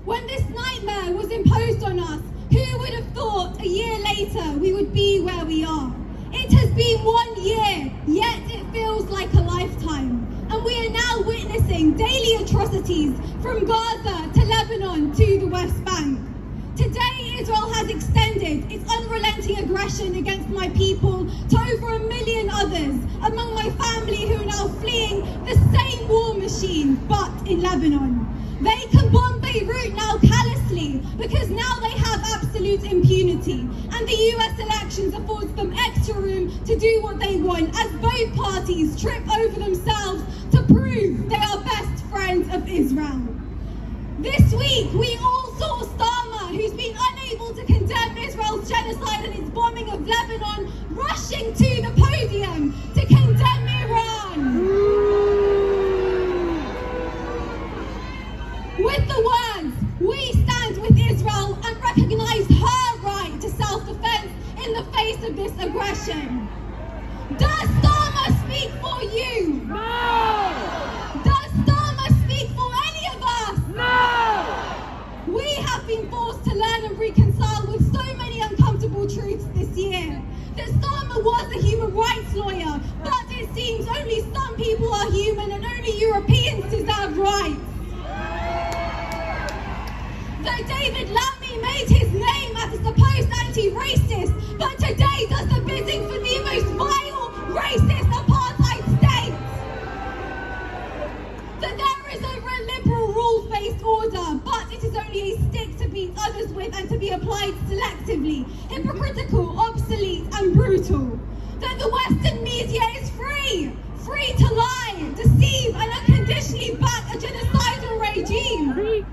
When this nightmare was imposed on us, who would have thought a year later we would be where we are? It has been 1 year, yet it feels like a lifetime. And we are now witnessing daily atrocities from Gaza to Lebanon to the West Bank. Today, Israel has extended its unrelenting aggression against my people to over 1 million others among my family who are now fleeing the same war machine, but in Lebanon. They can bomb Beirut now callously because now they have absolute impunity, and the US elections affords them extra room to do what they want as both parties trip over themselves to prove they are best friends of Israel. This week, we all saw Starmer, who's been unable to condemn Israel's genocide and its bombing of Lebanon, rushing to the podium to condemn Iran. With the words, "We stand with Israel and recognize her right to self-defense in the face of this aggression." Does Starmer speak for you? No! Does Starmer speak for any of us? No! We have been forced to learn and reconcile with so many uncomfortable truths this year. That Starmer was a human rights lawyer, but it seems only some people are human and only Europeans deserve rights. Though David Lammy made his name as a supposed anti-racist, but today does the bidding for the most vile, racist apartheid state. That there is over a liberal rules-based order, but it is only a stick to beat others with and to be applied selectively, hypocritical, obsolete and brutal. That the Western media is free to lie, deceive and unconditionally back a genocidal regime.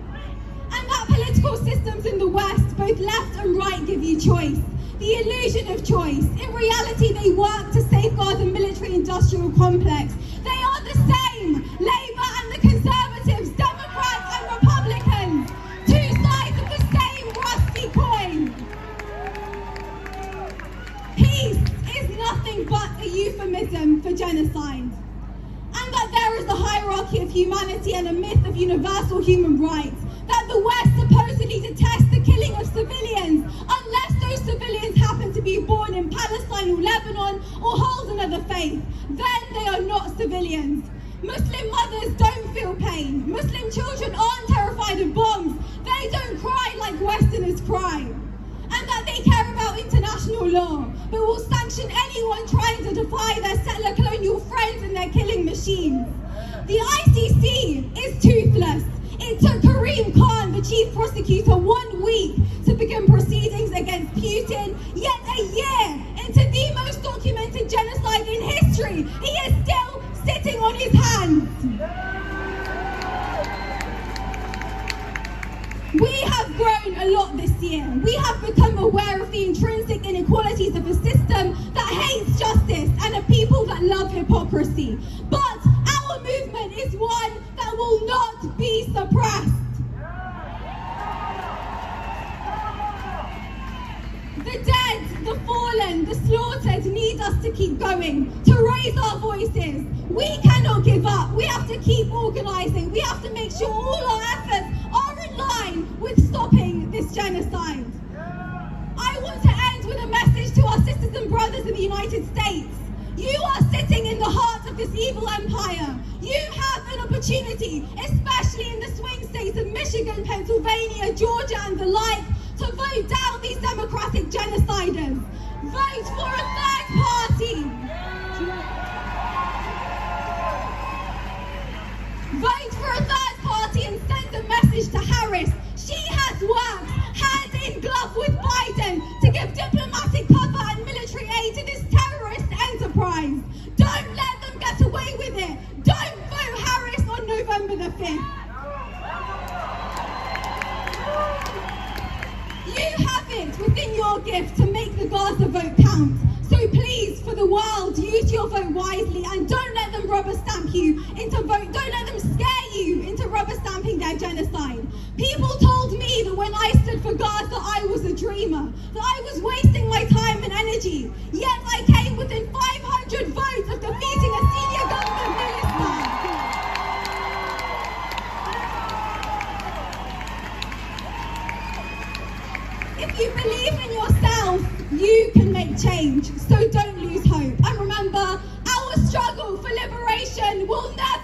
And that political systems in the West, both left and right, give you choice. The illusion of choice. In reality, they work to safeguard the military-industrial complex. They are the same. Labour and the Conservatives, Democrats and Republicans. Two sides of the same rusty coin. Peace is nothing but a euphemism for genocide. And that there is a hierarchy of humanity and a myth of universal human rights. That the West supposedly detests the killing of civilians unless those civilians happen to be born in Palestine or Lebanon or hold another faith. Then they are not civilians. Muslim mothers don't feel pain. Muslim children aren't terrified of bombs. They don't cry like Westerners cry. And that they care about international law, but will sanction anyone trying to defy their settler colonial friends and their killing machines. The ICC is toothless. It took Karim Khan, the chief prosecutor, 1 week to begin proceedings against Putin. Yet a year into the most documented genocide in history, he is still sitting on his hands. We have grown a lot this year. We have become aware of the intrinsic inequalities of a system that hates justice and a people that love hypocrisy. But our movement is one that will not be suppressed. The dead, the fallen, the slaughtered need us to keep going, to raise our voices. We cannot give up. We have to keep organising. We have to make sure all our efforts are in line with stopping this genocide. I want to end with a message to our sisters and brothers in the United States. You are sitting in the heart of this evil empire. You have an opportunity, especially in the swing states of Michigan, Pennsylvania, Georgia and the like, to vote down these democratic genociders. Vote for a third party. Vote for a third party and send a message to Harris. She has worked hand in glove with Biden to give diplomatic cover and military aid to this terrorist enterprise. Don't let them get away with it. Don't vote Harris on November the 5th. You have it within your gift to make the Gaza vote count. So please, for the world, use your vote wisely and don't let them rubber stamp you into vote. Don't let them scare you into rubber stamping their genocide. People told me that when I stood for Gaza, I was a dreamer, that I was wasting my time and energy. Yet I came within 500 votes of defeating a senior government minister. make change, so don't lose hope. And remember, our struggle for liberation will never